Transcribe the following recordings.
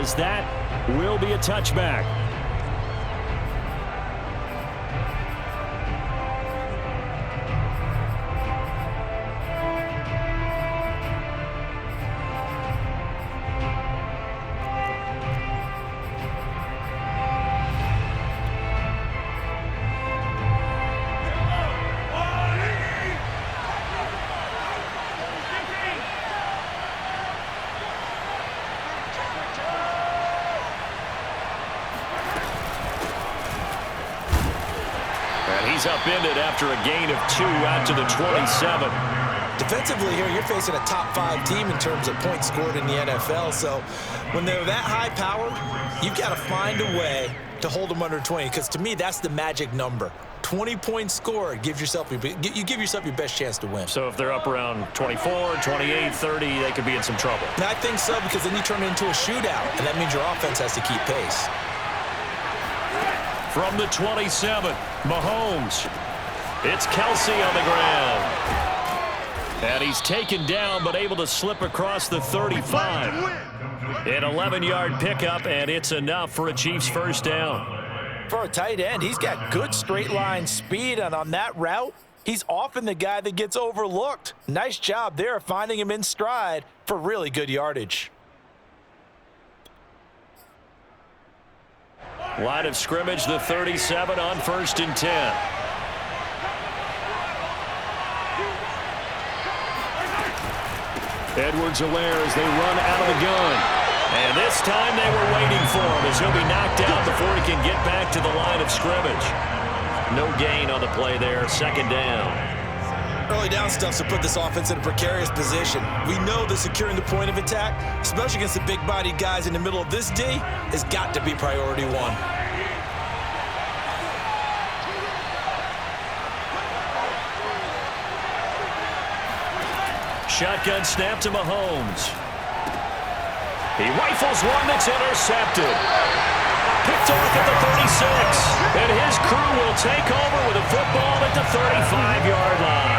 as that will be a touchback. He's upended after a gain of 2 out to the 27. Defensively here, you're facing a top-5 team in terms of points scored in the NFL. So when they're that high power, you've got to find a way to hold them under 20. Because to me, that's the magic number. 20 points scored, you give yourself your best chance to win. So if they're up around 24, 28, 30, they could be in some trouble. And I think so, because then you turn it into a shootout, and that means your offense has to keep pace. From the 27, Mahomes. It's Kelsey on the ground. And he's taken down, but able to slip across the 35. An 11-yard pickup, and it's enough for a Chiefs first down. For a tight end, he's got good straight-line speed, and on that route, he's often the guy that gets overlooked. Nice job there finding him in stride for really good yardage. Line of scrimmage, the 37 on 1st and 10. Edwards-Helaire as they run out of the gun. And this time they were waiting for him as he'll be knocked out before he can get back to the line of scrimmage. No gain on the play there, 2nd down. Early down stuff to put this offense in a precarious position. We know that securing the point of attack, especially against the big-bodied guys in the middle of this D, has got to be priority 1. Shotgun snap to Mahomes. He rifles one that's intercepted. Picked off at the 36. And his crew will take over with a football at the 35-yard line.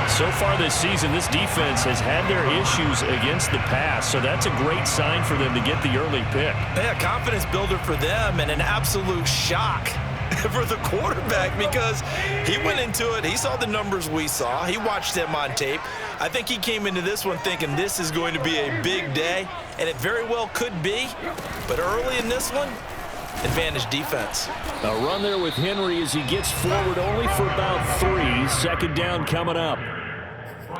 So far this season, this defense has had their issues against the pass, so that's a great sign for them to get the early pick. Yeah, confidence builder for them and an absolute shock for the quarterback because he went into it. He saw the numbers we saw. He watched them on tape. I think he came into this one thinking this is going to be a big day, and it very well could be. But early in this one, advantage defense. A run there with Henry as he gets forward only for about 3. 2nd down coming up.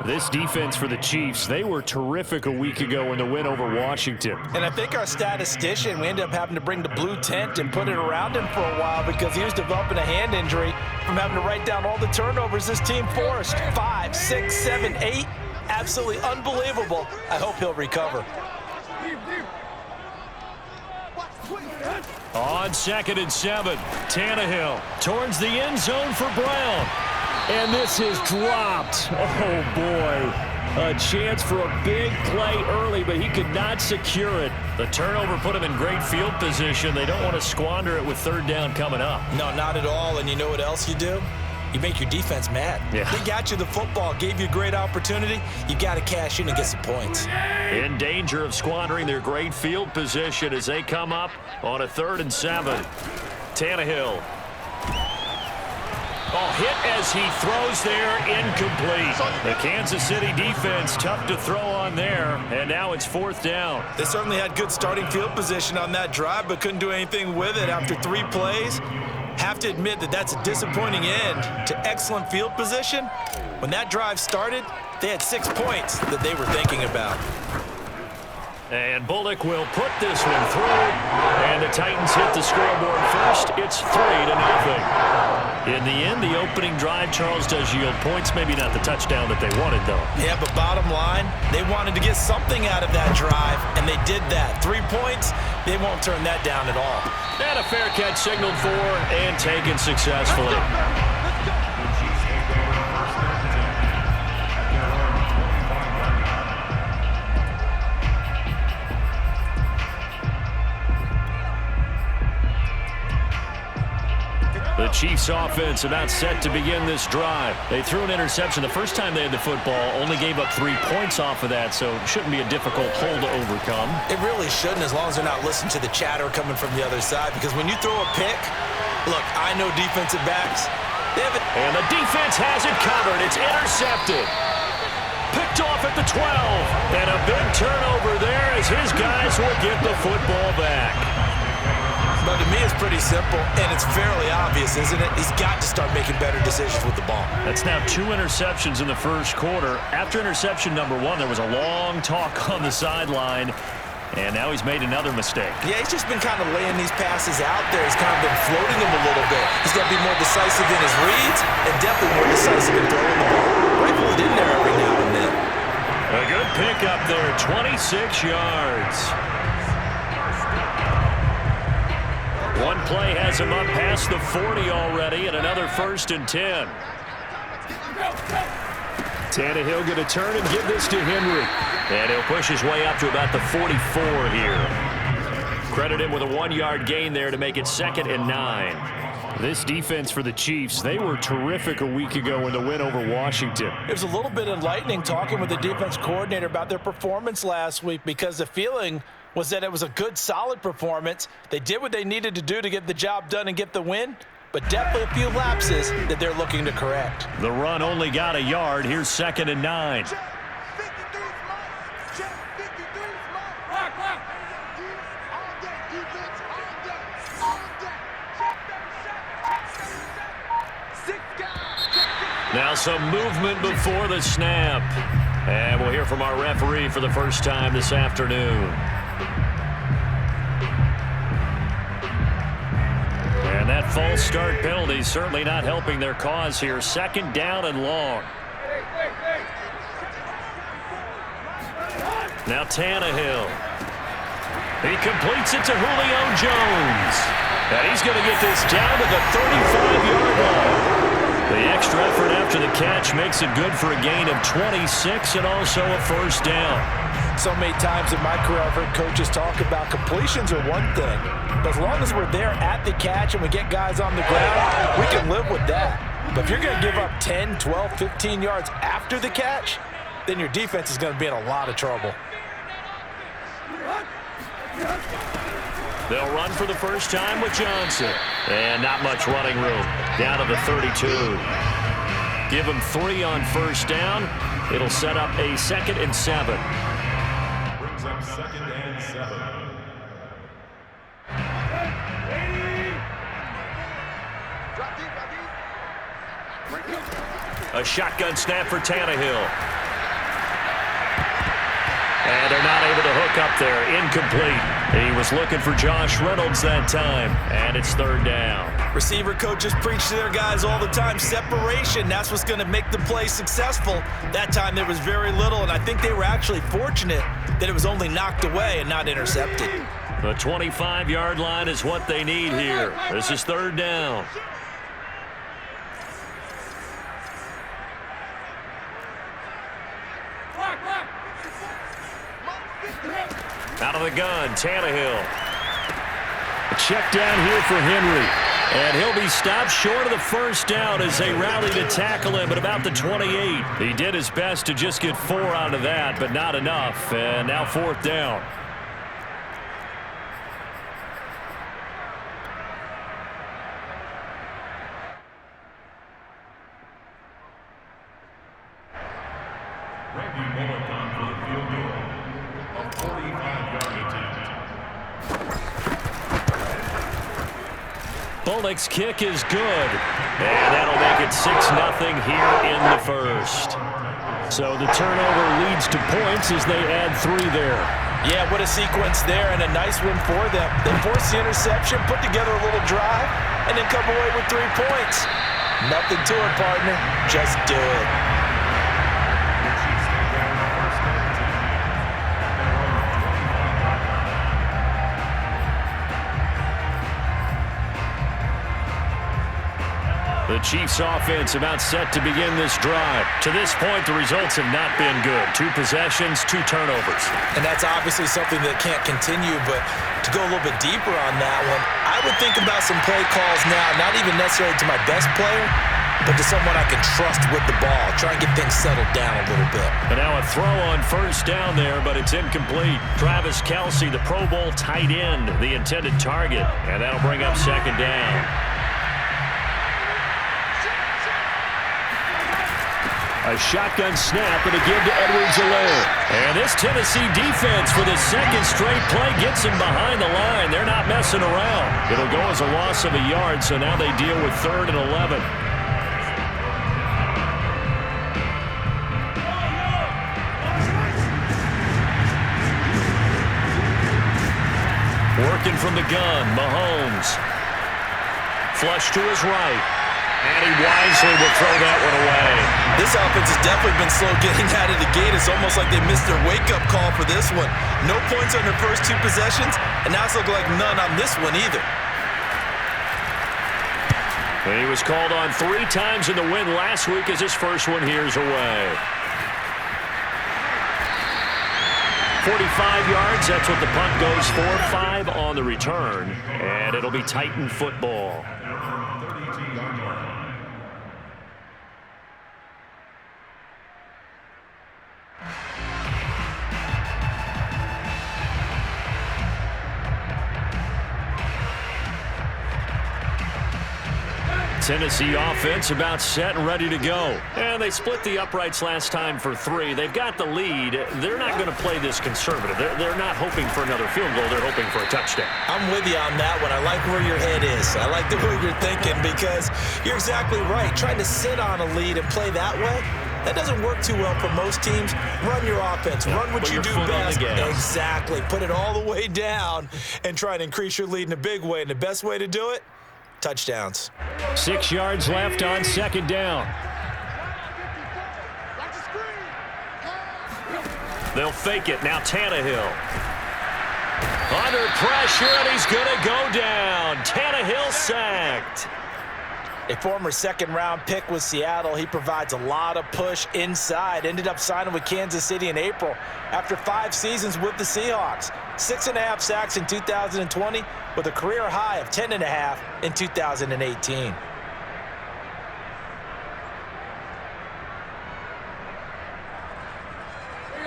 This defense for the Chiefs, they were terrific a week ago in the win over Washington. And I think our statistician, we ended up having to bring the blue tent and put it around him for a while because he was developing a hand injury from having to write down all the turnovers this team forced. 5, 6, 7, 8. Absolutely unbelievable. I hope he'll recover. On 2nd and 7, Tannehill towards the end zone for Brown. And this is dropped. Oh, boy. A chance for a big play early, but he could not secure it. The turnover put him in great field position. They don't want to squander it with 3rd down coming up. No, not at all. And you know what else you do? You make your defense mad. Yeah. They got you the football, gave you a great opportunity. You got to cash in and get some points. In danger of squandering their great field position as they come up on a 3rd and 7. Tannehill. Oh, hit as he throws there, incomplete. The Kansas City defense tough to throw on there, and now it's 4th down. They certainly had good starting field position on that drive, but couldn't do anything with it after 3 plays. Have to admit that that's a disappointing end to excellent field position. When that drive started, they had 6 points that they were thinking about. And Bullock will put this one through, and the Titans hit the scoreboard first. It's 3-0. In the end, the opening drive, Charles, does yield points. Maybe not the touchdown that they wanted, though. Yeah, but bottom line, they wanted to get something out of that drive, and they did that. 3 points, they won't turn that down at all. And a fair catch signaled for and taken successfully. The Chiefs offense about set to begin this drive. They threw an interception the first time they had the football, only gave up 3 points off of that, so it shouldn't be a difficult hole to overcome. It really shouldn't, as long as they're not listening to the chatter coming from the other side, because when you throw a pick, look, I know defensive backs. And the defense has it covered. It's intercepted. Picked off at the 12. And a big turnover there as his guys will get the football back. But to me, it's pretty simple, and it's fairly obvious, isn't it? He's got to start making better decisions with the ball. That's now 2 interceptions in the first quarter. After interception number 1, there was a long talk on the sideline, and now he's made another mistake. Yeah, he's just been kind of laying these passes out there. He's kind of been floating them a little bit. He's got to be more decisive in his reads and definitely more decisive in throwing the ball. Rifle it in there every now and then. A good pickup there, 26 yards. One play has him up past the 40 already, and another 1st and 10. Tannehill going to turn and give this to Henry. And he'll push his way up to about the 44 here. Credit him with a 1-yard gain there to make it 2nd and 9. This defense for the Chiefs, they were terrific a week ago in the win over Washington. It was a little bit enlightening talking with the defense coordinator about their performance last week, because the feeling was that it was a good, solid performance. They did what they needed to do to get the job done and get the win, but definitely a few lapses that they're looking to correct. The run only got a yard. Here's 2nd and 9. Now some movement before the snap. And we'll hear from our referee for the first time this afternoon. And that false start penalty certainly not helping their cause here. 2nd down and long. Now Tannehill. He completes it to Julio Jones. And he's going to get this down to the 35-yard line. The extra effort after the catch makes it good for a gain of 26 and also a 1st down. So many times in my career I've heard coaches talk about completions are one thing, but as long as we're there at the catch and we get guys on the ground, we can live with that. But if you're going to give up 10, 12, 15 yards after the catch, then your defense is going to be in a lot of trouble. They'll run for the first time with Johnson. And not much running room. Down to the 32. Give him 3 on 1st down. It'll set up a 2nd and 7. Brings up 2nd and 7. A shotgun snap for Tannehill. And they're not able to hook up there. Incomplete. He was looking for Josh Reynolds that time. And it's 3rd down. Receiver coaches preach to their guys all the time. Separation, that's what's going to make the play successful. That time there was very little, and I think they were actually fortunate that it was only knocked away and not intercepted. The 25-yard line is what they need here. This is 3rd down. Out of the gun, Tannehill. A check down here for Henry. And he'll be stopped short of the 1st down as they rally to tackle him at about the 28. He did his best to just get 4 out of that, but not enough. And now 4th down. Randy Bullock on for the field goal. A 45-yard attempt. Bullock's kick is good. And that'll make it 6-0 here in the 1st. So the turnover leads to points as they add 3 there. Yeah, what a sequence there, and a nice win for them. They forced the interception, put together a little drive, and then come away with 3 points. Nothing to it, partner. Just do it. The Chiefs offense about set to begin this drive. To this point, the results have not been good. 2 possessions, 2 turnovers. And that's obviously something that can't continue, but to go a little bit deeper on that one, I would think about some play calls now, not even necessarily to my best player, but to someone I can trust with the ball. Try and get things settled down a little bit. And now a throw on first down there, but it's incomplete. Travis Kelce, the Pro Bowl tight end, the intended target. And that'll bring up second down. A shotgun snap and a give to Edwards-Helaire. And this Tennessee defense for the second straight play gets him behind the line. They're not messing around. It'll go as a loss of a yard, so now they deal with 3rd and 11. Working from the gun, Mahomes. Flush to his right. And he wisely will throw that one away. This offense has definitely been slow getting out of the gate. It's almost like they missed their wake-up call for this one. No points on their first 2 possessions, and now it's looking like none on this one either. He was called on 3 times in the win last week as his first one here's away. 45 yards, that's what the punt goes for. 5 on the return, and it'll be Titan football. Tennessee offense about set and ready to go. And they split the uprights last time for 3. They've got the lead. They're not going to play this conservative. They're not hoping for another field goal. They're hoping for a touchdown. I'm with you on that one. I like where your head is. I like the way you're thinking because you're exactly right. Trying to sit on a lead and play that way, that doesn't work too well for most teams. Run your offense. Run what you do best. Exactly. Put it all the way down and try and increase your lead in a big way. And the best way to do it, touchdowns. 6 yards left on second down. They'll fake it. Now Tannehill. Under pressure, and he's going to go down. Tannehill sacked. A former second-round pick with Seattle. He provides a lot of push inside. Ended up signing with Kansas City in April after 5 seasons with the Seahawks. 6.5 sacks in 2020 with a career high of 10.5 in 2018.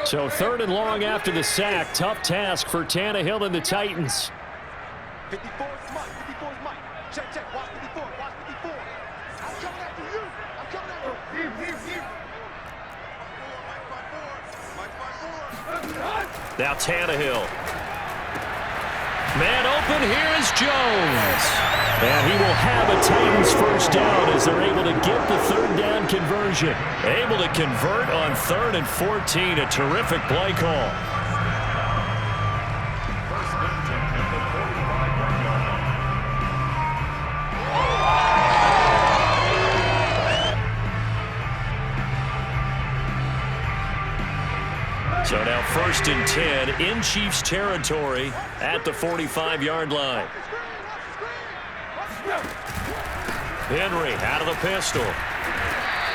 So 3rd and long after the sack. Tough task for Tannehill and the Titans. 54 is Mike. 54 is Mike. Check. Watch 54. Watch 54. I'm coming after you. I'm coming after you. Now Tannehill. Man open, here is Jones. And he will have a Titans first down as they're able to get the 3rd down conversion. Able to convert on 3rd and 14. A terrific play call. So now 1st and 10 in Chiefs territory at the 45-yard line. Henry out of the pistol.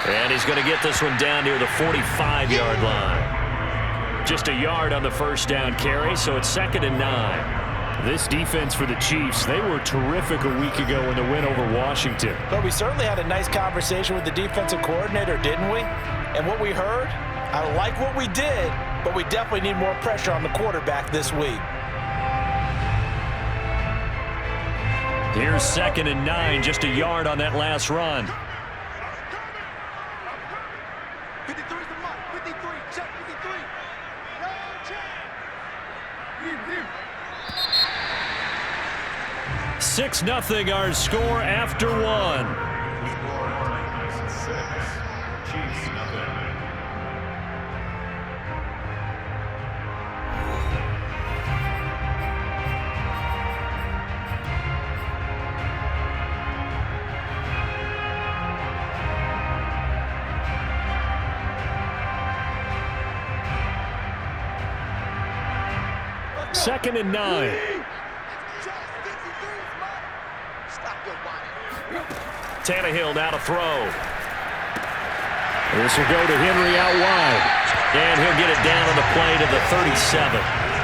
And he's going to get this one down near the 45-yard line. Just a yard on the first down carry, so it's 2nd and 9. This defense for the Chiefs, they were terrific a week ago in the win over Washington. But we certainly had a nice conversation with the defensive coordinator, didn't we? And what we heard, I like what we did, but we definitely need more pressure on the quarterback this week. Here's 2nd and 9, just a yard on that last run. 53 is the Mike. 53. Check 53. No check. 6-0 our score after 1. Chiefs nothing. Second and 9. Tannehill now to throw. This will go to Henry out wide. And he'll get it down on the play to the 37.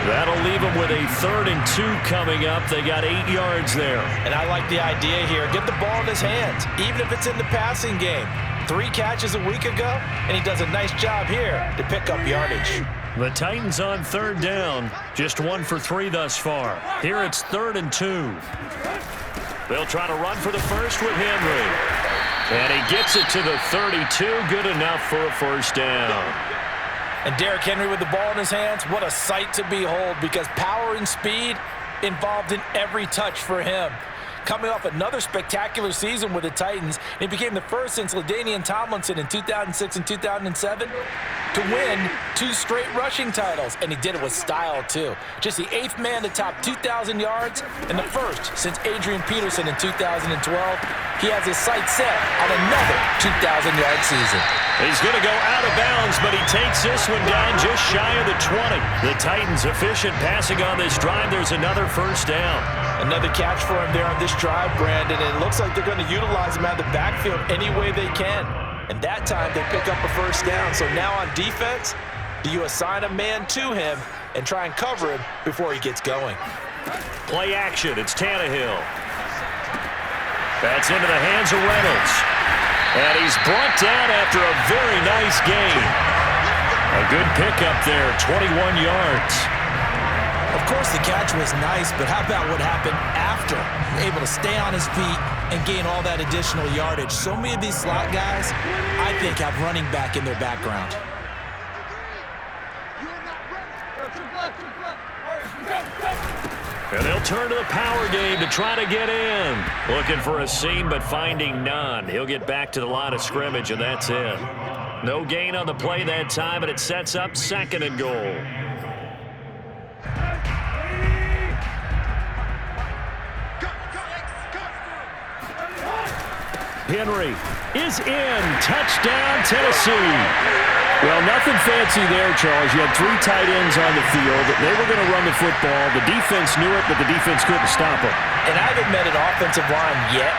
That'll leave them with a 3rd and 2 coming up. They got 8 yards there. And I like the idea here. Get the ball in his hands, even if it's in the passing game. 3 catches a week ago, and he does a nice job here to pick up yardage. The Titans on 3rd down. Just 1 for 3 thus far. Here it's 3rd and 2. They'll try to run for the first with Henry. And he gets it to the 32. Good enough for a 1st down. And Derrick Henry with the ball in his hands, what a sight to behold, because power and speed involved in every touch for him. Coming off another spectacular season with the Titans, he became the first since LaDainian Tomlinson in 2006 and 2007 to win 2 straight rushing titles, and he did it with style too. Just the 8th man to top 2,000 yards and the first since Adrian Peterson in 2012. He has his sights set on another 2,000-yard season. He's going to go out of bounds, but he takes this one down just shy of the 20. The Titans efficient passing on this drive. There's another 1st down. Another catch for him there on this drive, Brandon. And it looks like they're going to utilize him out of the backfield any way they can. And that time they pick up a 1st down. So now on defense, do you assign a man to him and try and cover him before he gets going? Play action. It's Tannehill. That's into the hands of Reynolds. And he's brought down after a very nice gain. A good pickup there, 21 yards. Of course, the catch was nice, but how about what happened after? Able to stay on his feet and gain all that additional yardage. So many of these slot guys, I think, have running back in their background. And they'll turn to the power game to try to get in. Looking for a seam, but finding none. He'll get back to the line of scrimmage, and that's it. No gain on the play that time, and it sets up 2nd and goal. Henry is in. Touchdown, Tennessee. Well, nothing fancy there, Charles. You had 3 tight ends on the field. They were going to run the football. The defense knew it, but the defense couldn't stop them. And I haven't met an offensive line yet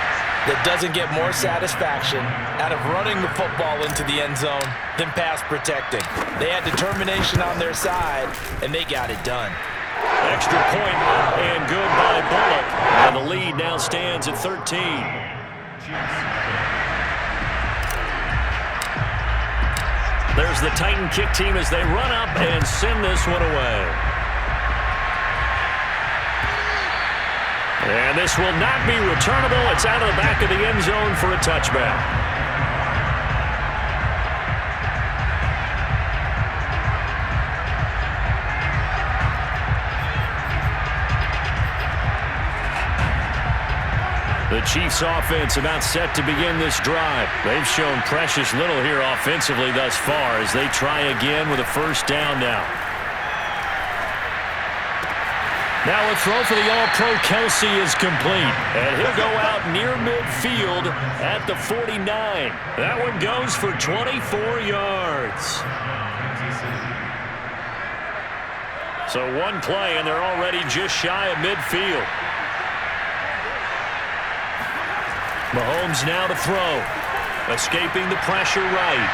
that doesn't get more satisfaction out of running the football into the end zone than pass protecting. They had determination on their side, and they got it done. Extra point up and good by Bullock. And the lead now stands at 13. There's the Titan kick team as they run up and send this one away. And this will not be returnable. It's out of the back of the end zone for a touchback. The Chiefs offense about set to begin this drive. They've shown precious little here offensively thus far as they try again with a 1st down now. Now a throw for the All-Pro Kelsey is complete. And he'll go out near midfield at the 49. That one goes for 24 yards. So one play and they're already just shy of midfield. Mahomes now to throw. Escaping the pressure right.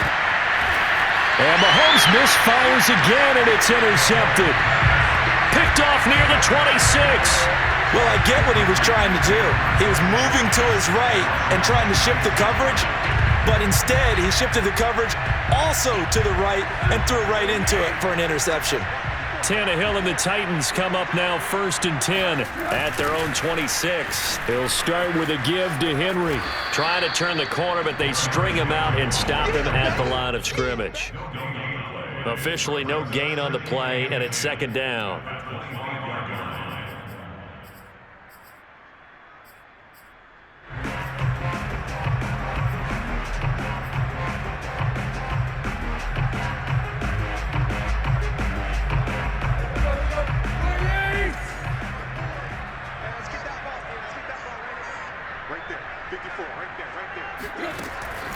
And Mahomes misfires again, and it's intercepted. Picked off near the 26. Well, I get what he was trying to do. He was moving to his right and trying to shift the coverage, but instead he shifted the coverage also to the right and threw right into it for an interception. Tannehill and the Titans come up now 1st and 10 at their own 26. They'll start with a give to Henry. Trying to turn the corner, but they string him out and stop him at the line of scrimmage. Officially no gain on the play, and it's 2nd down.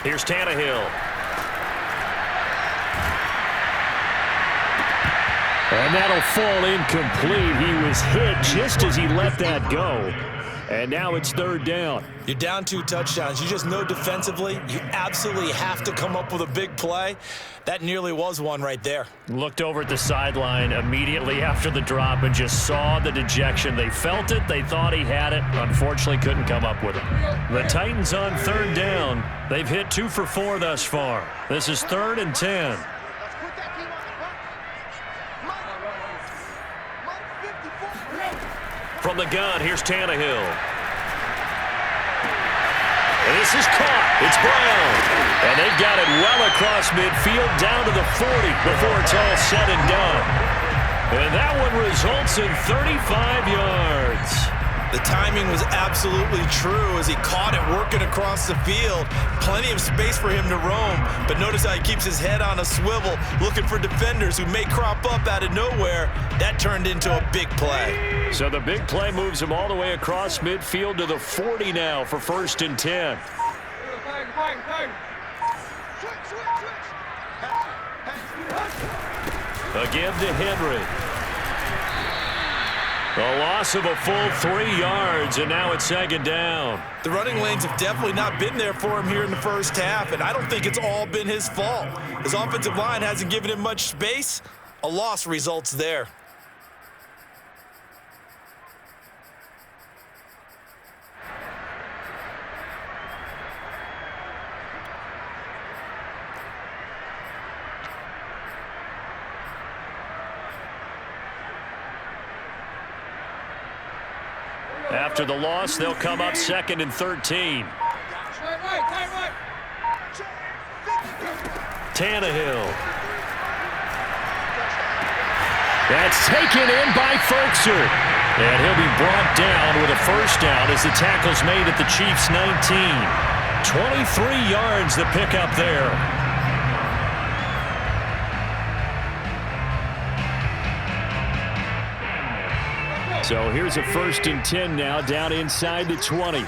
Here's Tannehill. And that'll fall incomplete. He was hit just as he let that go. And now it's third down. You're down 2 touchdowns. You just know defensively you absolutely have to come up with a big play. That nearly was one right there. Looked over at the sideline immediately after the drop and just saw the dejection. They felt it. They thought he had it. Unfortunately, couldn't come up with it. The Titans on third down. They've hit 2 for 4 thus far. This is 3rd and 10. From the gun, here's Tannehill. This is caught. It's Brown. And they got it well across midfield down to the 40 before it's all said and done. And that one results in 35 yards. The timing was absolutely true as he caught it working across the field. Plenty of space for him to roam, but notice how he keeps his head on a swivel looking for defenders who may crop up out of nowhere. That turned into a big play. So the big play moves him all the way across midfield to the 40 now for 1st and 10. Again to Henry. A loss of a full 3 yards, and now it's 2nd down. The running lanes have definitely not been there for him here in the first half, and I don't think it's all been his fault. His offensive line hasn't given him much space. A loss results there. After the loss, they'll come up 2nd and 13. Tannehill. That's taken in by Folkser. And he'll be brought down with a 1st down as the tackle's made at the Chiefs' 19. 23 yards the pickup there. So here's a 1st and 10 now, down inside the 20.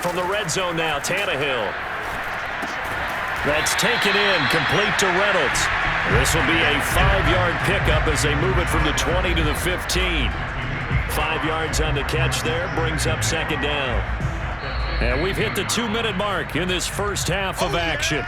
From the red zone now, Tannehill. That's taken in, complete to Reynolds. This will be a 5-yard pickup as they move it from the 20 to the 15. 5 yards on the catch there, brings up 2nd down. And we've hit the 2-minute mark in this first half of action.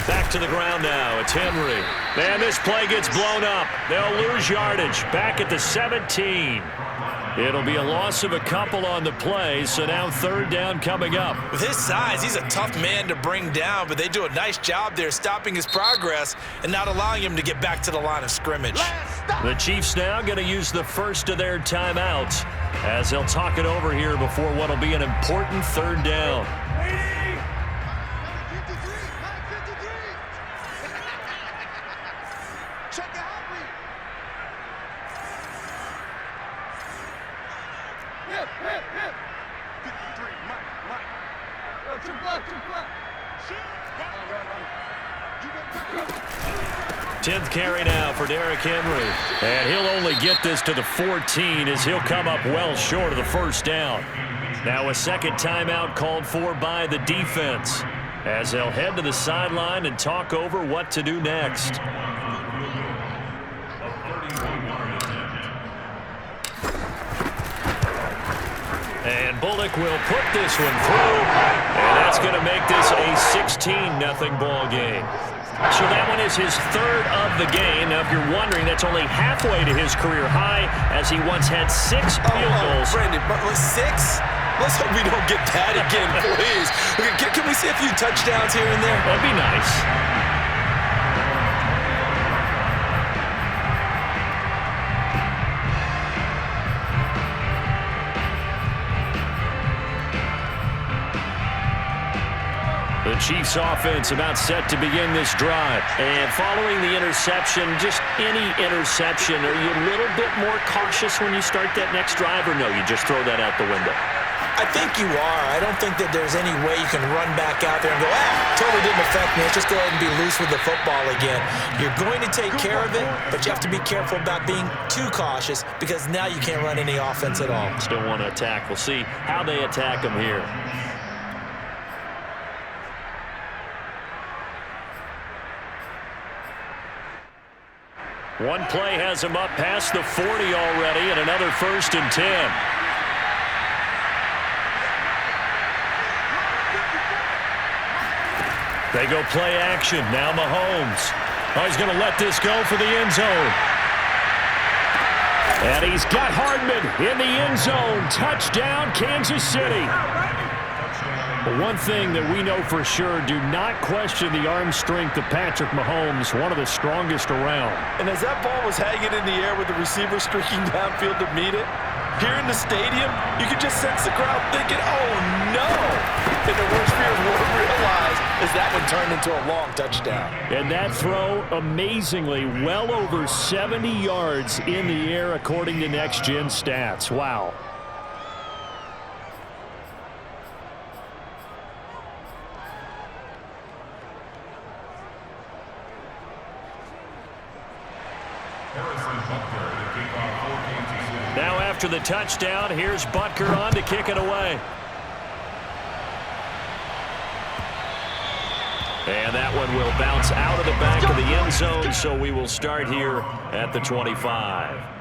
Back to the ground now. It's Henry. And this play gets blown up. They'll lose yardage. Back at the 17. It'll be a loss of a couple on the play, so now 3rd down coming up. With his size, he's a tough man to bring down, but they do a nice job there stopping his progress and not allowing him to get back to the line of scrimmage. The Chiefs now going to use the first of their timeouts as they'll talk it over here before what will be an important 3rd down. Tenth carry now for Derrick Henry. And he'll only get this to the 14 as he'll come up well short of the 1st down. Now a 2nd timeout called for by the defense as they'll head to the sideline and talk over what to do next. And Bullock will put this one through, and that's going to make this a 16-0 ball game. So that one is his 3rd of the game. Now, if you're wondering, that's only halfway to his career high, as he once had 6 field goals. Brandon, but 6? Let's hope we don't get that again, please. Can we see a few touchdowns here and there? That'd be nice. The Chiefs offense about set to begin this drive. And following the interception, just any interception, are you a little bit more cautious when you start that next drive, or no, you just throw that out the window? I think you are. I don't think that there's any way you can run back out there and go, totally didn't affect me. Let's just go ahead and be loose with the football again. You're going to take care of it, but you have to be careful about being too cautious because now you can't run any offense at all. Still want to attack. We'll see how they attack them here. One play has him up past the 40 already, and another 1st and 10. They go play action. Now Mahomes. Oh, he's going to let this go for the end zone. And he's got Hardman in the end zone. Touchdown, Kansas City. But one thing that we know for sure, do not question the arm strength of Patrick Mahomes, one of the strongest around. And as that ball was hanging in the air with the receiver streaking downfield to meet it, here in the stadium, you could just sense the crowd thinking, oh, no. And the worst fears were realized as that one turned into a long touchdown. And that throw, amazingly, well over 70 yards in the air, according to Next Gen Stats. Wow. Now after the touchdown, here's Butker on to kick it away. And that one will bounce out of the back of the end zone, so we will start here at the 25.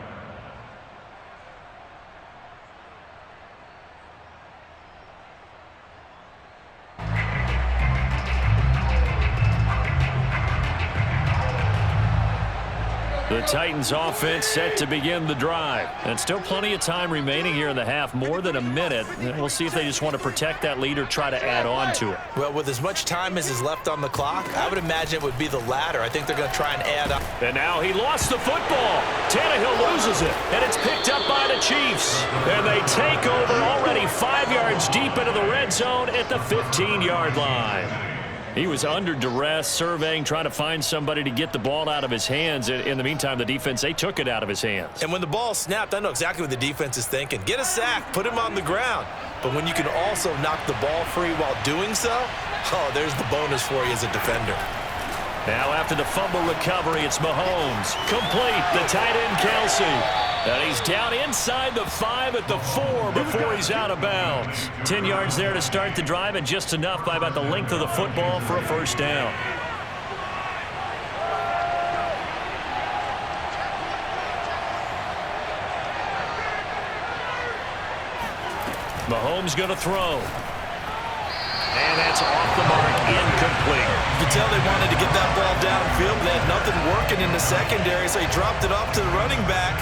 The Titans offense set to begin the drive. And still plenty of time remaining here in the half, more than a minute. And we'll see if they just want to protect that lead or try to add on to it. Well, with as much time as is left on the clock, I would imagine it would be the latter. I think they're going to try and add up. And now he lost the football. Tannehill loses it, and it's picked up by the Chiefs. And they take over already 5 yards deep into the red zone at the 15-yard line. He was under duress, surveying, trying to find somebody to get the ball out of his hands. In the meantime, the defense, they took it out of his hands. And when the ball snapped, I know exactly what the defense is thinking. Get a sack, put him on the ground. But when you can also knock the ball free while doing so, oh, there's the bonus for you as a defender. Now after the fumble recovery, it's Mahomes. Complete, the tight end Kelsey. And he's down inside the 5 at the 4 before he's out of bounds. 10 yards there to start the drive, and just enough by about the length of the football for a first down. Mahomes going to throw. And that's off the mark, incomplete. You can tell they wanted to get that ball downfield. They had nothing working in the secondary, so he dropped it off to the running back.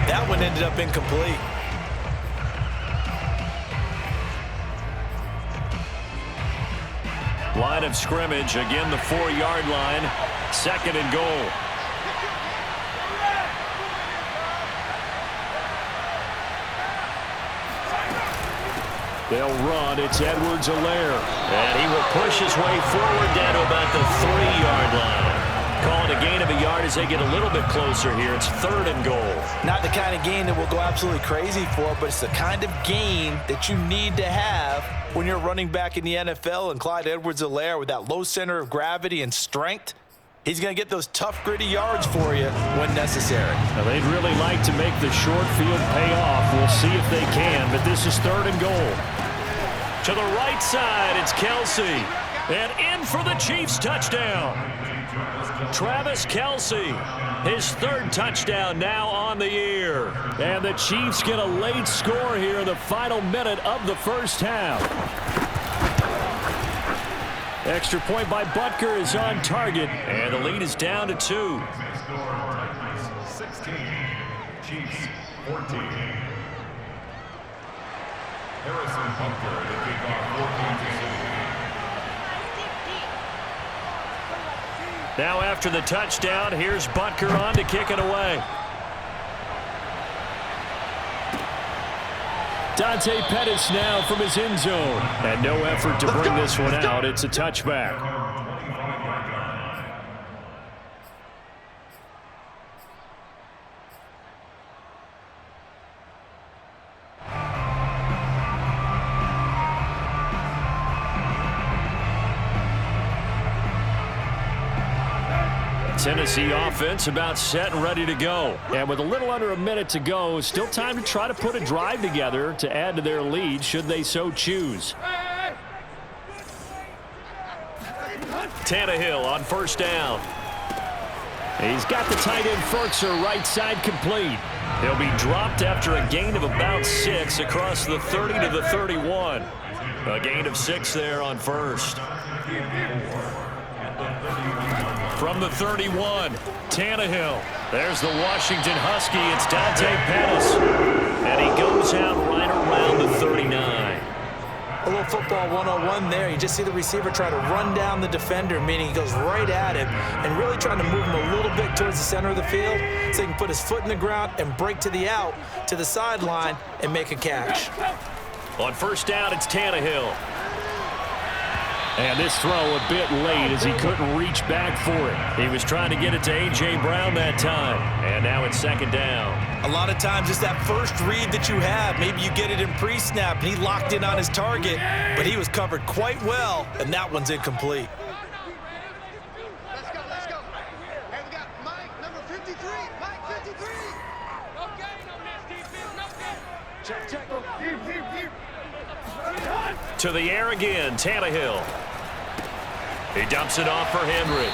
That one ended up incomplete. Line of scrimmage, again the 4-yard line, 2nd and goal. They'll run. It's Edwards-Helaire. And he will push his way forward down to about the 3-yard line. Calling a gain of a yard as they get a little bit closer here. It's 3rd and goal. Not the kind of gain that we'll go absolutely crazy for, but it's the kind of gain that you need to have when you're running back in the NFL. And Clyde Edwards-Helaire, with that low center of gravity and strength, he's going to get those tough, gritty yards for you when necessary. Now, they'd really like to make the short field pay off. We'll see if they can, but this is 3rd and goal. To the right side, it's Kelsey. And in for the Chiefs touchdown. Travis Kelsey, his 3rd touchdown now on the year. And the Chiefs get a late score here in the final minute of the first half. Extra point by Butker is on target, and the lead is down to 2. 16, Chiefs 14. Harrison Butker to kick off 14-6. Now after the touchdown, here's Butker on to kick it away. Dante Pettis now from his end zone. And no effort to bring this one out. It's a touchback. Tennessee offense about set and ready to go. And with a little under a minute to go, still time to try to put a drive together to add to their lead should they so choose. Tannehill on first down. He's got the tight end Ferkser right side complete. He'll be dropped after a gain of about 6 across the 30 to the 31. A gain of 6 there on first. From the 31, Tannehill. There's the Washington Husky. It's Dante Pettis. And he goes out right around the 39. A little football 101 there. You just see the receiver try to run down the defender, meaning he goes right at him and really trying to move him a little bit towards the center of the field so he can put his foot in the ground and break to the out, to the sideline, and make a catch. On first down, it's Tannehill. And this throw a bit late as he couldn't reach back for it. He was trying to get it to A.J. Brown that time. And now it's second down. A lot of times it's that first read that you have. Maybe you get it in pre-snap, and he locked in on his target, but he was covered quite well, and that one's incomplete. Let's go, let's go. Hey, we got Mike, number 53. Mike, 53. No gain on this defense, no gain. Check, check. To the air again, Tannehill. He dumps it off for Henry.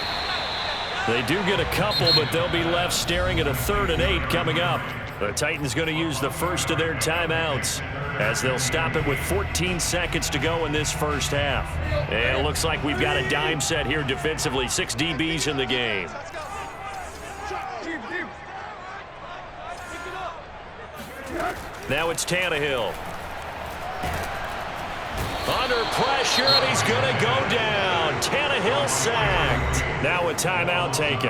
They do get a couple, but they'll be left staring at a 3rd and 8 coming up. The Titans going to use the first of their timeouts as they'll stop it with 14 seconds to go in this first half. And it looks like we've got a dime set here defensively. 6 DBs in the game. Now it's Tannehill. Under pressure, and he's going to go down. Tannehill sacked. Now a timeout taken.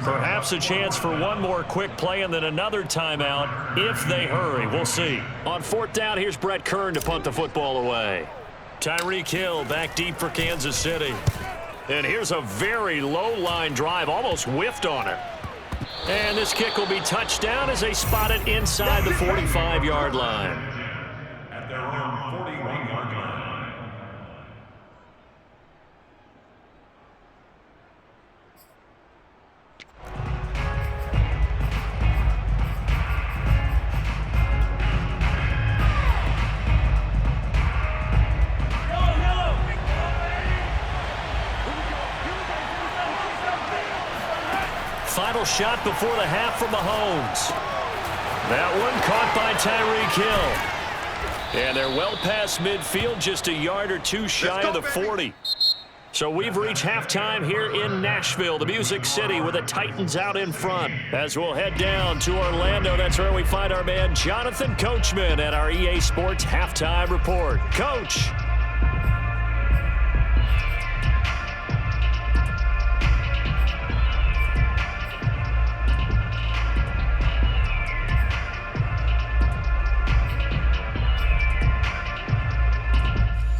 Perhaps a chance for one more quick play and then another timeout if they hurry. We'll see. On 4th down, here's Brett Kern to punt the football away. Tyreek Hill back deep for Kansas City. And here's a very low line drive, almost whiffed on it. And this kick will be touchdown as they spot it inside the 45-yard line. At their own 41-yard line. Final shot before the half from Mahomes. That one caught by Tyreek Hill. And they're well past midfield, just a yard or two shy of the 40. So we've reached halftime here in Nashville, the Music City, with the Titans out in front. As we'll head down to Orlando, that's where we find our man Jonathan Coachman at our EA Sports Halftime Report. Coach.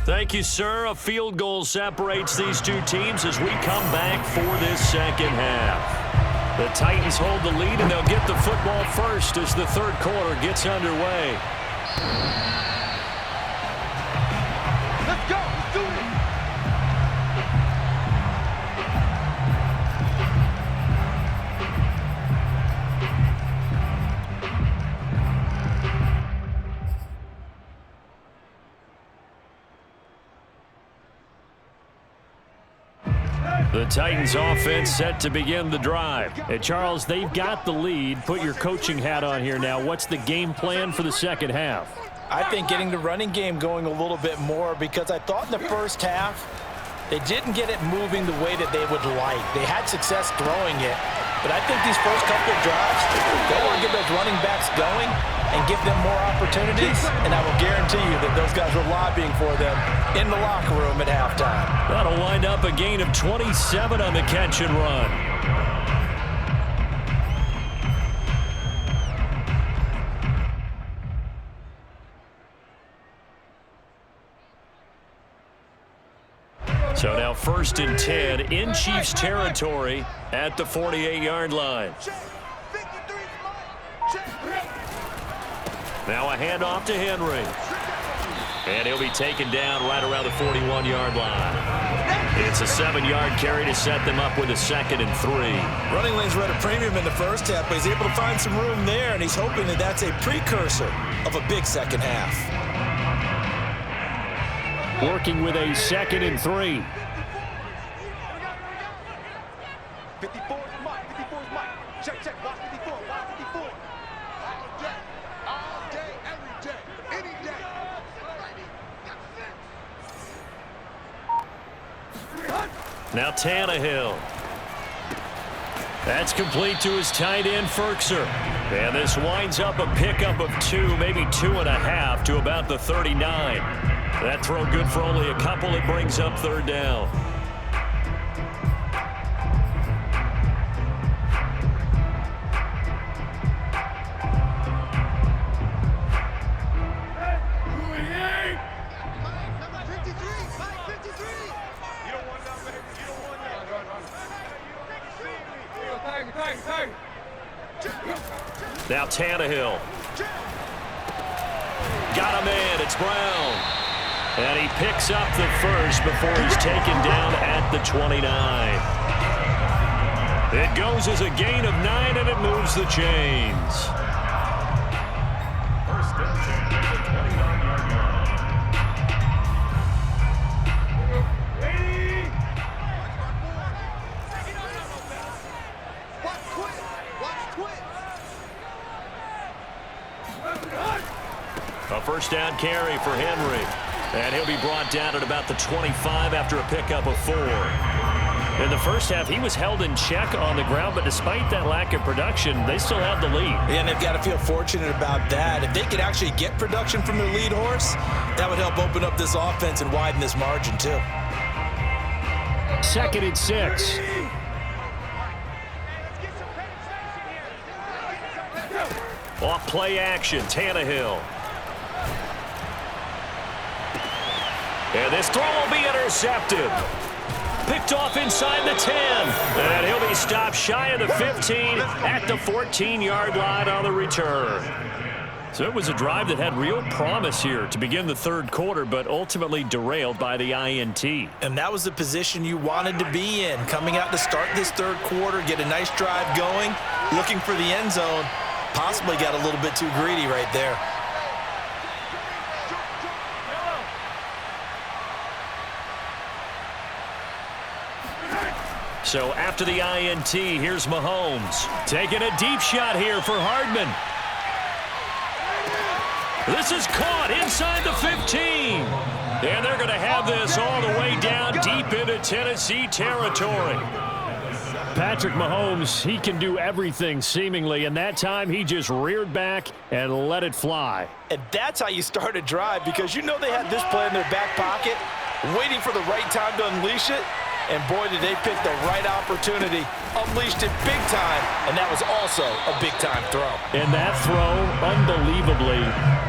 Thank you, sir. A field goal separates these two teams as we come back for this second half. The Titans hold the lead, and they'll get the football first as the third quarter gets underway. Let's go. Let's do it. The Titans offense set to begin the drive. And Charles, they've got the lead. Put your coaching hat on here now. What's the game plan for the second half? I think getting the running game going a little bit more, because I thought in the first half they didn't get it moving the way that they would like. They had success throwing it, but I think these first couple of drives, they want to get those running backs going and give them more opportunities, and I will guarantee you that those guys were lobbying for them in the locker room at halftime. That'll wind up a gain of 27 on the catch and run. So now 1st and 10 in Chiefs territory at the 48-yard line. Now a handoff to Henry. And he'll be taken down right around the 41-yard line. It's a 7-yard carry to set them up with a 2nd and 3. Running lanes were at a premium in the first half, but he's able to find some room there, and he's hoping that that's a precursor of a big second half. Working with a 2nd and 3. 54 is Mike. 54 is Mike. Check, check. Watch 54. Watch 54. All day, every day, any day. Now Tannehill. That's complete to his tight end, Firkser. And this winds up a pickup of 2, maybe 2.5 to about the 39. That throw good for only a couple. It brings up 3rd down. Now Tannehill. Got him in. It's Brown. And he picks up the first before he's taken down at the 29. It goes as a gain of 9, and it moves the chains. 1st and 10 at the 29-yard line. A 1st down carry for Henry. And he'll be brought down at about the 25 after a pickup of 4. In the first half, he was held in check on the ground, but despite that lack of production, they still have the lead. Yeah, and they've got to feel fortunate about that. If they could actually get production from their lead horse, that would help open up this offense and widen this margin, too. 2nd and 6. Off play action, Tannehill. And this throw will be intercepted. Picked off inside the 10. And he'll be stopped shy of the 15 at the 14-yard line on the return. So it was a drive that had real promise here to begin the 3rd quarter, but ultimately derailed by the INT. And that was the position you wanted to be in. Coming out to start this 3rd quarter, get a nice drive going, looking for the end zone. Possibly got a little bit too greedy right there. So after the INT, here's Mahomes. Taking a deep shot here for Hardman. This is caught inside the 15. And they're going to have this all the way down deep into Tennessee territory. Patrick Mahomes, he can do everything seemingly, and that time he just reared back and let it fly. And that's how you start a drive, because you know they had this play in their back pocket, waiting for the right time to unleash it. And boy, did they pick the right opportunity, unleashed it big time, and that was also a big-time throw. And that throw, unbelievably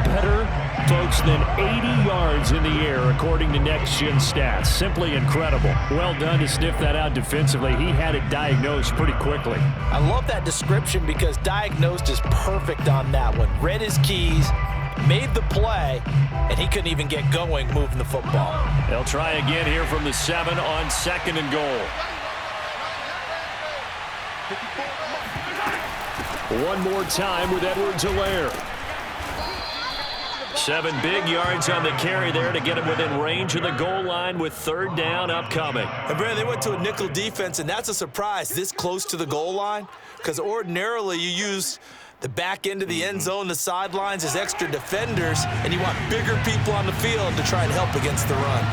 better, folks, than 80 yards in the air, according to Next Gen Stats. Simply incredible. Well done to sniff that out defensively. He had it diagnosed pretty quickly. I love that description because diagnosed is perfect on that one. Read his keys, made the play, and he couldn't even get going moving the football. They'll try again here from the 7 on 2nd and goal. One more time with Edwards-Helaire. 7 big yards on the carry there to get him within range of the goal line with 3rd down upcoming. And Brandon, they went to a nickel defense, and that's a surprise this close to the goal line, because ordinarily you use the back end of the end zone, the sidelines as extra defenders, and you want bigger people on the field to try and help against the run.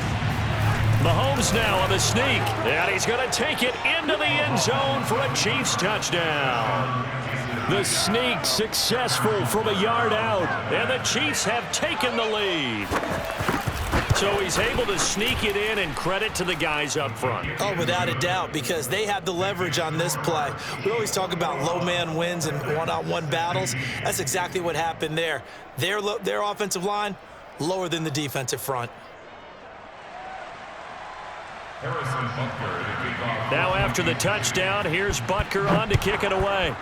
Mahomes now on the sneak, and he's going to take it into the end zone for a Chiefs touchdown. The sneak successful from a yard out, and the Chiefs have taken the lead. So he's able to sneak it in, and credit to the guys up front. Oh, without a doubt, because they had the leverage on this play. We always talk about low man wins and one-on-one battles. That's exactly what happened there. Their offensive line, lower than the defensive front. Harrison Butker to kick off. Now after the touchdown, here's Butker on to kick it away.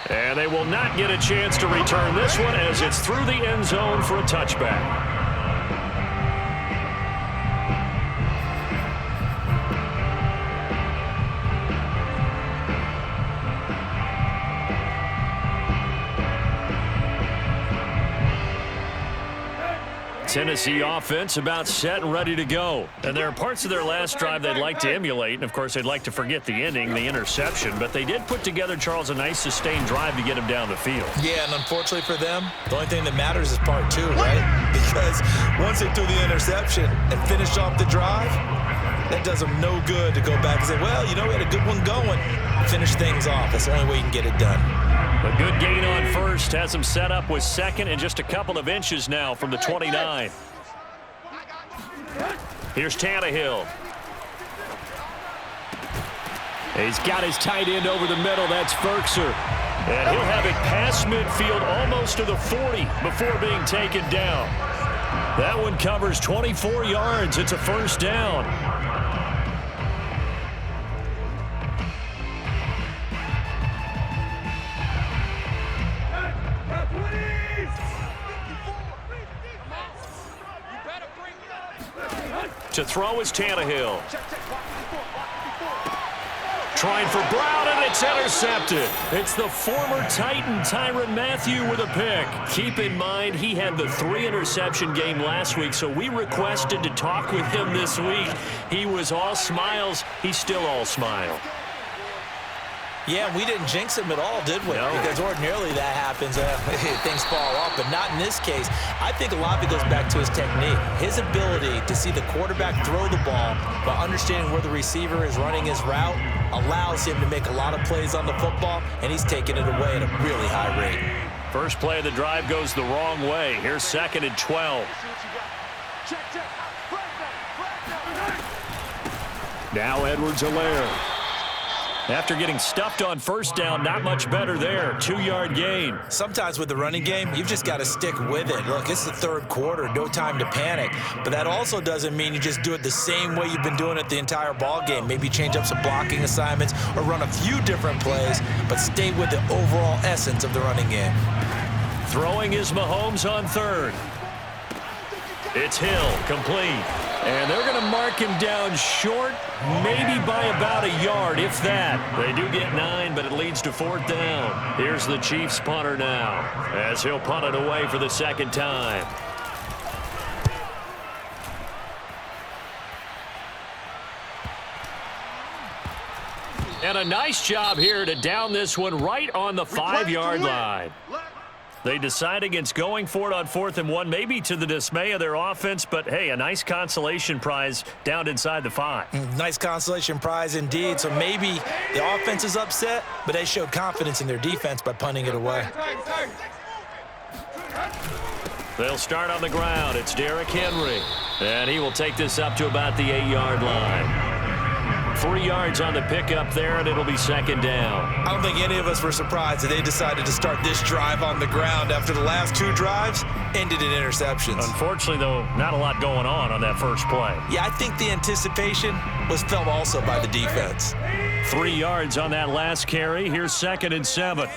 And they will not get a chance to return this one as it's through the end zone for a touchback. Tennessee offense about set and ready to go. And there are parts of their last drive they'd like to emulate. And, of course, they'd like to forget the ending, the interception. But they did put together, Charles, a nice sustained drive to get him down the field. Yeah, and unfortunately for them, the only thing that matters is part two, right? Because once they threw the interception and finished off the drive, that does them no good to go back and say, well, you know, we had a good one going. Finish things off. That's the only way you can get it done. A good gain on first has him set up with second and just a couple of inches now from the 29. Here's Tannehill. He's got his tight end over the middle. That's Firkser. And he'll have it past midfield almost to the 40 before being taken down. That one covers 24 yards. It's a first down. To throw is Tannehill. Trying for Brown, and it's intercepted. It's the former Titan Tyrann Mathieu with a pick. Keep in mind, he had the 3-interception game last week, so we requested to talk with him this week. He was all smiles. He's still all smile. Yeah, we didn't jinx him at all, did we? No. Because ordinarily that happens. Things fall off, but not in this case. I think a lot of it goes back to his technique. His ability to see the quarterback throw the ball by understanding where the receiver is running his route allows him to make a lot of plays on the football, and he's taking it away at a really high rate. First play of the drive goes the wrong way. Here's 2nd and 12. Now Edwards-Helaire. After getting stuffed on first down, not much better there. 2-yard gain. Sometimes with the running game, you've just got to stick with it. Look, it's the third quarter, no time to panic. But that also doesn't mean you just do it the same way you've been doing it the entire ball game. Maybe change up some blocking assignments or run a few different plays, but stay with the overall essence of the running game. Throwing is Mahomes on third. It's Hill, complete. And they're going to mark him down short, maybe by about a yard, if that. They do get 9, but it leads to 4th down. Here's the Chiefs punter now, as he'll punt it away for the second time. And a nice job here to down this one right on the 5-yard line. They decide against going for it on 4th and 1, maybe to the dismay of their offense, but hey, a nice consolation prize down inside the 5. Nice consolation prize indeed. So maybe the offense is upset, but they showed confidence in their defense by punting it away. They'll start on the ground. It's Derrick Henry, and he will take this up to about the 8-yard line. 3 yards on the pickup there, and it'll be 2nd down. I don't think any of us were surprised that they decided to start this drive on the ground after the last 2 drives ended in interceptions. Unfortunately, though, not a lot going on that first play. Yeah, I think the anticipation was felt also by the defense. 3 yards on that last carry. Here's 2nd and 7.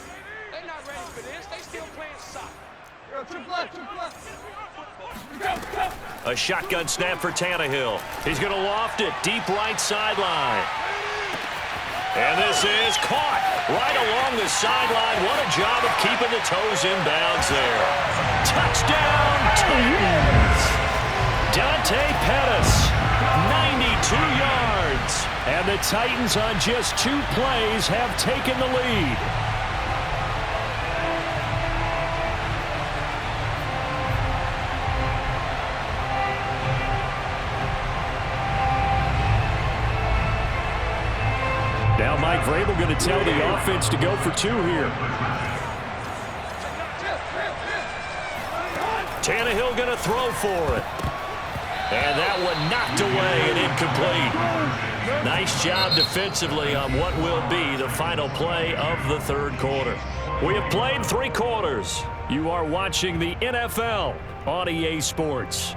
They're not ready for this. They still playing soccer. A shotgun snap for Tannehill. He's going to loft it deep right sideline. And this is caught right along the sideline. What a job of keeping the toes in bounds there. Touchdown, Titans. Dante Pettis, 92 yards. And the Titans on just 2 plays have taken the lead. Now Mike Vrabel going to tell the offense to go for 2 here. Tannehill going to throw for it. And that one knocked away and incomplete. Nice job defensively on what will be the final play of the 3rd quarter. We have played 3 quarters. You are watching the NFL on EA Sports.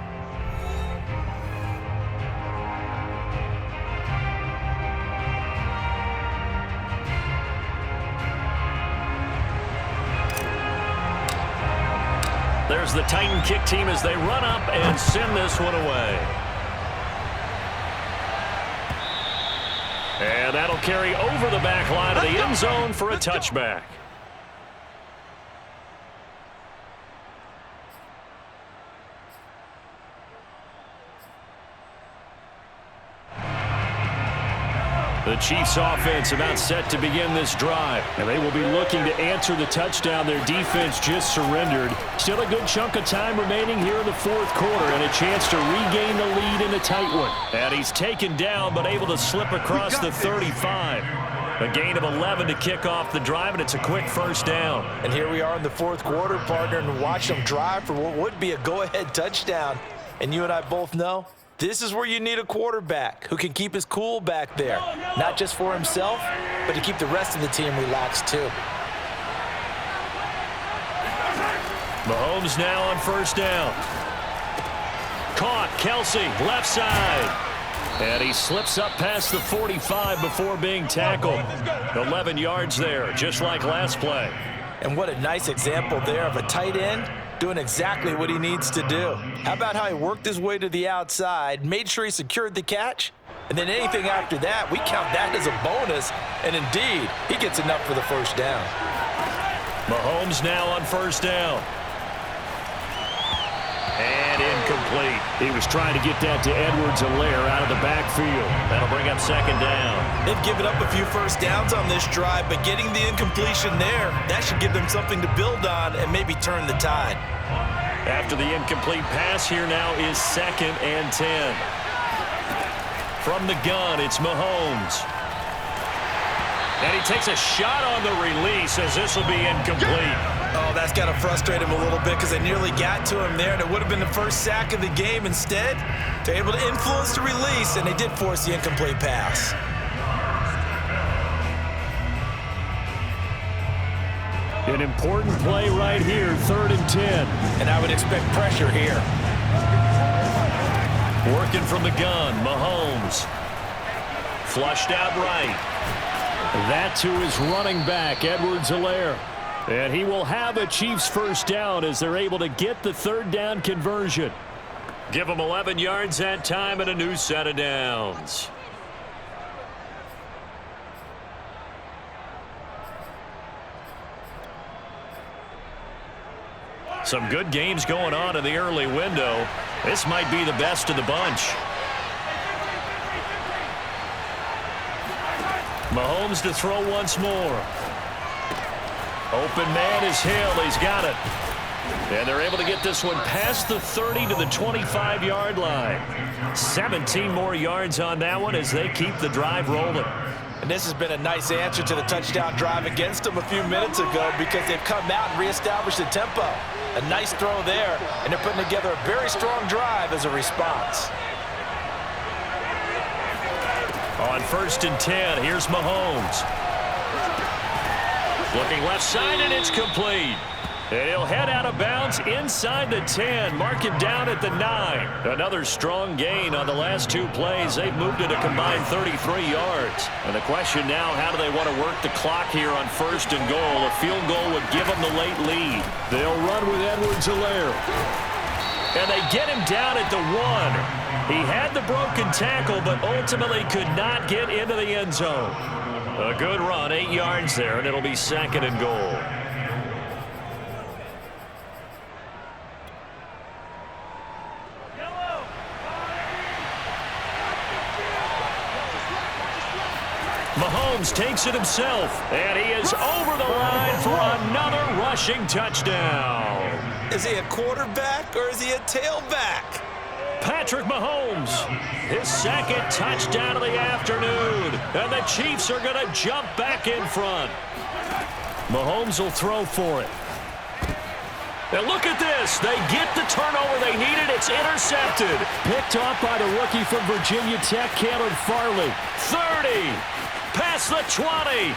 There's the Titan kick team as they run up and send this one away. And that'll carry over the back line of the end zone for a touchback. The Chiefs offense about set to begin this drive, and they will be looking to answer the touchdown their defense just surrendered. Still a good chunk of time remaining here in the fourth quarter and a chance to regain the lead in a tight one. And he's taken down but able to slip across the 35. A gain of 11 to kick off the drive, and it's a quick first down. And here we are in the fourth quarter, partner, and watch them drive for what would be a go-ahead touchdown. And you and I both know this is where you need a quarterback who can keep his cool back there, not just for himself, but to keep the rest of the team relaxed too. Mahomes now on first down. Caught, Kelsey, left side. And he slips up past the 45 before being tackled. 11 yards there, just like last play. And what a nice example there of a tight end doing exactly what he needs to do. How about how he worked his way to the outside, made sure he secured the catch, and then anything after that, we count that as a bonus. And indeed, he gets enough for the first down. Mahomes now on first down. And incomplete. He was trying to get that to Edwards-Helaire out of the backfield. That'll bring up second down. They've given up a few first downs on this drive, but getting the incompletion there, that should give them something to build on and maybe turn the tide. After the incomplete pass, here now is 2nd and 10. From the gun, it's Mahomes. And he takes a shot on the release as this will be incomplete. Oh, that's got to frustrate him a little bit because they nearly got to him there, and it would have been the first sack of the game. Instead, they're able to influence the release, and they did force the incomplete pass. An important play right here, 3rd and 10. And I would expect pressure here. Working from the gun, Mahomes. Flushed out right. That to his running back, Edwards-Helaire. And he will have a Chiefs first down as they're able to get the 3rd down conversion. Give them 11 yards that time and a new set of downs. Some good games going on in the early window. This might be the best of the bunch. Mahomes to throw once more. Open man is Hill. He's got it. And they're able to get this one past the 30 to the 25-yard line. 17 more yards on that one as they keep the drive rolling. And this has been a nice answer to the touchdown drive against them a few minutes ago because they've come out and reestablished the tempo. A nice throw there, and they're putting together a very strong drive as a response. On 1st and 10, here's Mahomes. Looking left side, and it's complete. And he'll head out of bounds inside the 10. Mark him down at the 9. Another strong gain on the last 2 plays. They've moved it a combined 33 yards. And the question now, how do they want to work the clock here on 1st and goal? A field goal would give them the late lead. They'll run with Edwards-Helaire. And they get him down at the 1. He had the broken tackle, but ultimately could not get into the end zone. A good run, 8 yards there, and it'll be 2nd and goal. Mahomes takes it himself, and he is over the line for another rushing touchdown. Is he a quarterback or is he a tailback? Patrick Mahomes, his 2nd touchdown of the afternoon, and the Chiefs are going to jump back in front. Mahomes will throw for it. Now look at this. They get the turnover they needed. It's intercepted. Picked off by the rookie from Virginia Tech, Caleb Farley. 30. Past the 20.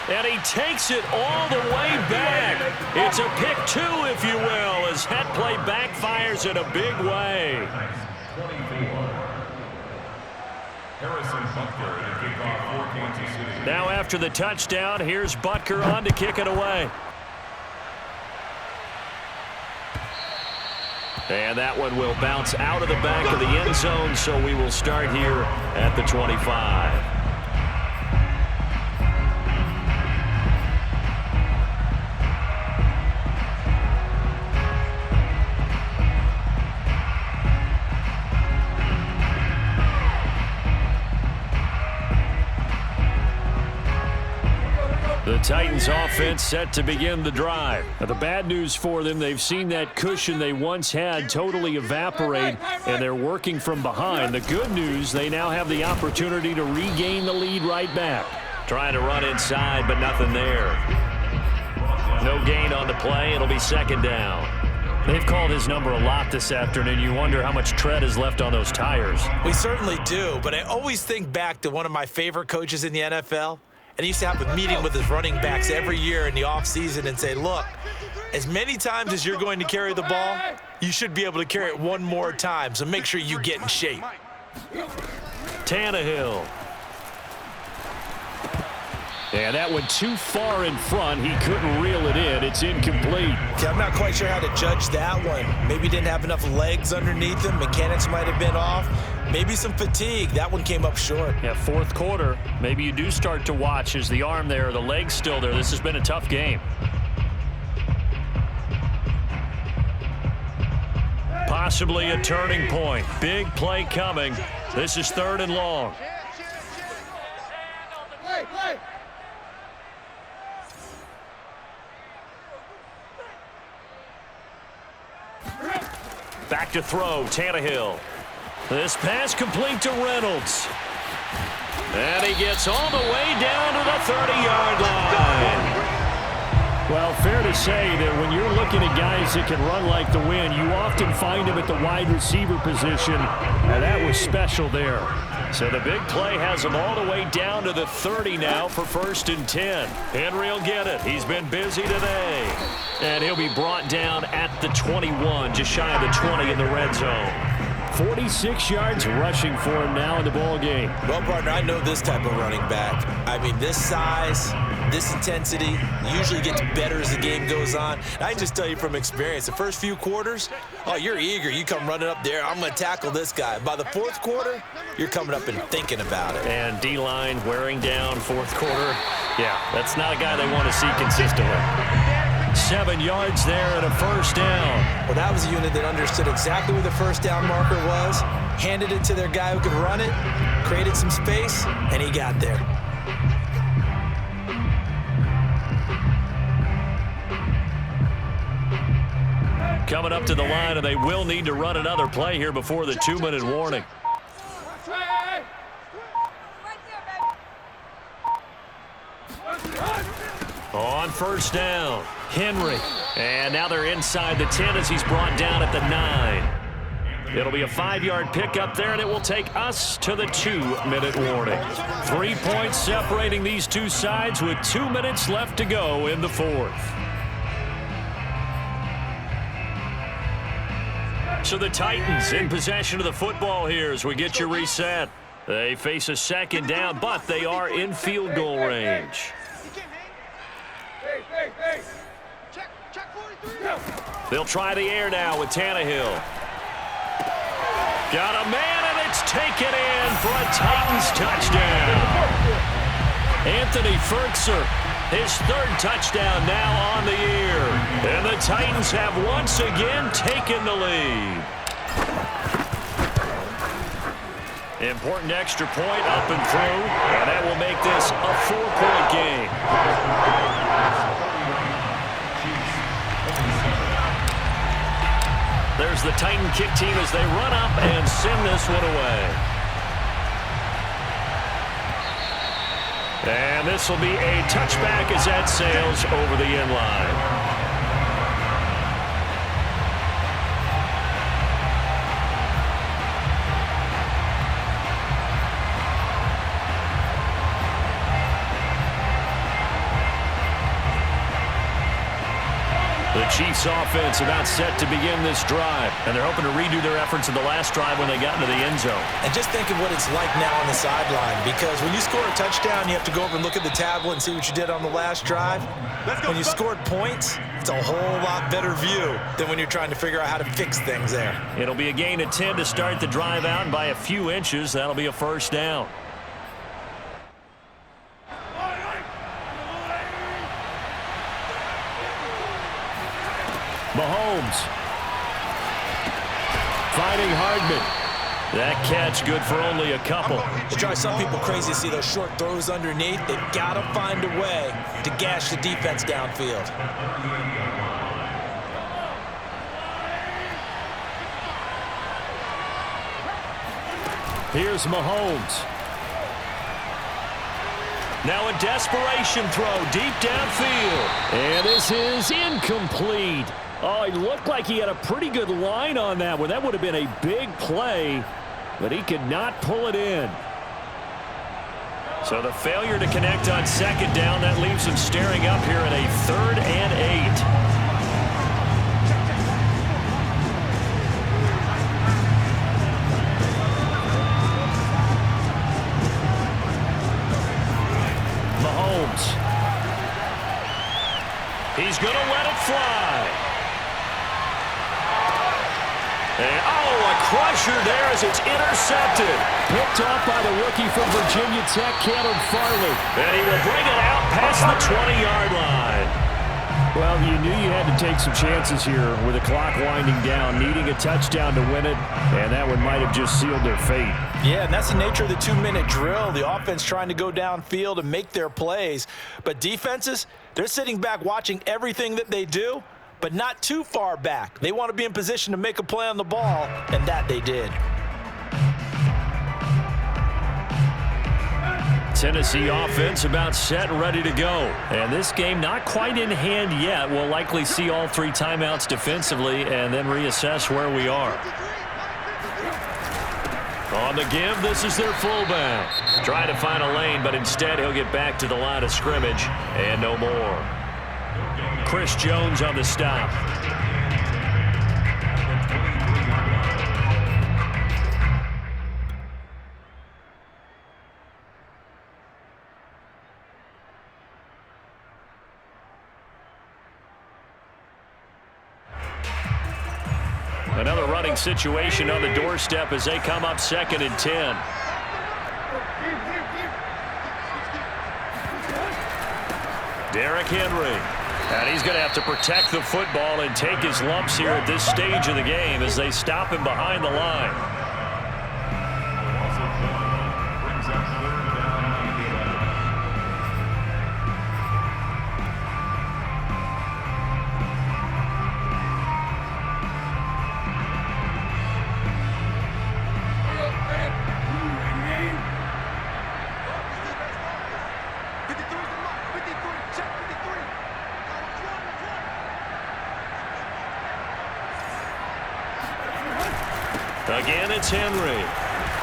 And he takes it all the way back. It's a pick 2, if you will, as that play backfires in a big way. 24. Harrison Butker to kick off for Kansas City. Now after the touchdown, here's Butker on to kick it away. And that one will bounce out of the back of the end zone, so we will start here at the 25. The Titans offense set to begin the drive. Now, the bad news for them, they've seen that cushion they once had totally evaporate, and they're working from behind. The good news, they now have the opportunity to regain the lead right back. Trying to run inside, but nothing there. No gain on the play. It'll be second down. They've called his number a lot this afternoon. You wonder how much tread is left on those tires. We certainly do, but I always think back to one of my favorite coaches in the NFL. And he used to have a meeting with his running backs every year in the offseason and say, look, as many times as you're going to carry the ball, you should be able to carry it one more time, so make sure you get in shape. Tannehill. Yeah, that went too far in front. He couldn't reel it in. It's incomplete. Okay, I'm not quite sure how to judge that one. Maybe he didn't have enough legs underneath him. Mechanics might have been off. Maybe some fatigue. That one came up short. Yeah, fourth quarter. Maybe you do start to watch. Is the arm there, the leg's still there? This has been a tough game. Possibly a turning point. Big play coming. This is 3rd and long. Back to throw, Tannehill. This pass complete to Reynolds. And he gets all the way down to the 30-yard line. Well, fair to say that when you're looking at guys that can run like the wind, you often find them at the wide receiver position, and that was special there. So the big play has him all the way down to the 30 now for 1st and 10. Henry will get it. He's been busy today. And he'll be brought down at the 21, just shy of the 20 in the red zone. 46 yards rushing for him now in the ball game. Well, partner, I know this type of running back. I mean, this size, this intensity usually gets better as the game goes on. And I can just tell you from experience, the first few quarters, oh, you're eager. You come running up there, I'm going to tackle this guy. By the 4th quarter, you're coming up and thinking about it. And D-line wearing down 4th quarter. Yeah, that's not a guy they want to see consistently. 7 yards there and a 1st down. Well, that was a unit that understood exactly where the 1st down marker was, handed it to their guy who could run it, created some space, and he got there. Coming up to the line, and they will need to run another play here before the 2-minute warning. On 1st down, Henry. And now they're inside the 10 as he's brought down at the 9. It'll be a 5-yard pickup there, and it will take us to the 2-minute warning. 3 points separating these two sides with 2 minutes left to go in the 4th. So the Titans in possession of the football here as we get you reset. They face a 2nd down, but they are in field goal range. They'll try the air now with Tannehill. Got a man, and it's taken in for a Titans touchdown. Anthony Firkser, his 3rd touchdown now on the year. And the Titans have once again taken the lead. Important extra point up and through, and that will make this a 4-point game. There's the Titan kick team as they run up and send this one away. And this will be a touchback as that sails over the end line. The Chiefs offense about set to begin this drive, and they're hoping to redo their efforts in the last drive when they got into the end zone. And just think of what it's like now on the sideline, because when you score a touchdown, you have to go over and look at the tablet and see what you did on the last drive. When you scored points, it's a whole lot better view than when you're trying to figure out how to fix things there. It'll be a gain of 10 to start the drive out, and by a few inches, that'll be a first down. Mahomes finding Hardman. That catch good for only a couple. It drives some people crazy to see those short throws underneath. They've got to find a way to gash the defense downfield. Here's Mahomes. Now a desperation throw deep downfield. And this is incomplete. Oh, it looked like he had a pretty good line on that one. That would have been a big play, but he could not pull it in. So the failure to connect on second down, that leaves him staring up here at a 3rd and 8. Mahomes. He's going to let it fly. And, a crusher there as it's intercepted. Picked off by the rookie from Virginia Tech, Caleb Farley. And he will bring it out past the 20-yard line. Well, you knew you had to take some chances here with the clock winding down, needing a touchdown to win it, and that one might have just sealed their fate. Yeah, and that's the nature of the 2-minute drill. The offense trying to go downfield and make their plays. But defenses, they're sitting back watching everything that they do, but not too far back. They want to be in position to make a play on the ball, and that they did. Tennessee offense about set and ready to go. And this game not quite in hand yet. We'll likely see all 3 timeouts defensively and then reassess where we are. On the give, this is their fullback. Trying to find a lane, but instead he'll get back to the line of scrimmage and no more. Chris Jones on the stop. Another running situation on the doorstep as they come up 2nd and 10. Derrick Henry. And he's going to have to protect the football and take his lumps here at this stage of the game as they stop him behind the line. Again, it's Henry.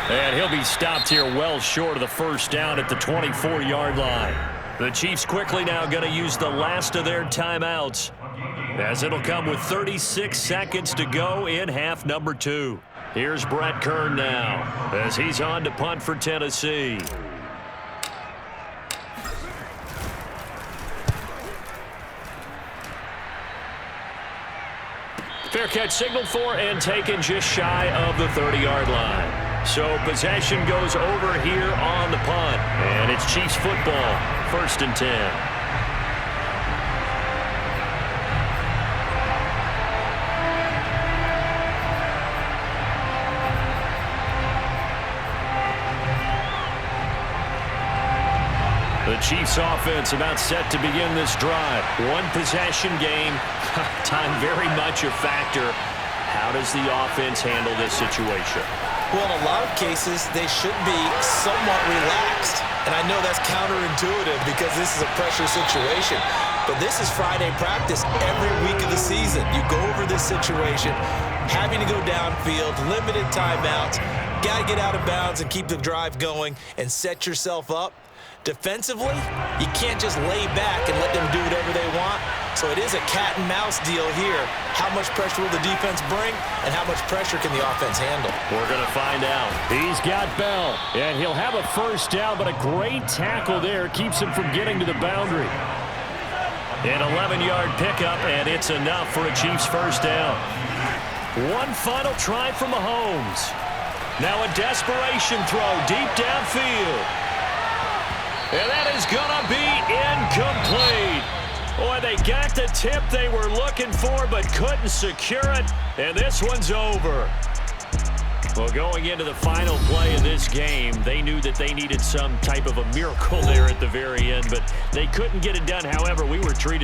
And he'll be stopped here well short of the first down at the 24-yard line. The Chiefs quickly now going to use the last of their timeouts, as it'll come with 36 seconds to go in half number 2. Here's Brett Kern now as he's on to punt for Tennessee. Fair catch signaled for and taken just shy of the 30-yard line. So possession goes over here on the punt. And it's Chiefs football, 1st and 10. The Chiefs offense about set to begin this drive. 1 possession game. Time very much a factor. How does the offense handle this situation? Well, in a lot of cases, they should be somewhat relaxed. And I know that's counterintuitive because this is a pressure situation. But this is Friday practice every week of the season. You go over this situation, having to go downfield, limited timeouts, got to get out of bounds and keep the drive going and set yourself up. Defensively, you can't just lay back and let them do whatever they want. So it is a cat and mouse deal here. How much pressure will the defense bring, and how much pressure can the offense handle? We're going to find out. He's got Bell, and he'll have a first down, but a great tackle there keeps him from getting to the boundary. An 11-yard pickup, and it's enough for a Chiefs first down. One final try from Mahomes. Now a desperation throw deep downfield. And that is going to be incomplete. Boy, they got the tip they were looking for but couldn't secure it, and this one's over. Well, going into the final play of this game, they knew that they needed some type of a miracle there at the very end, but they couldn't get it done. However, we were treated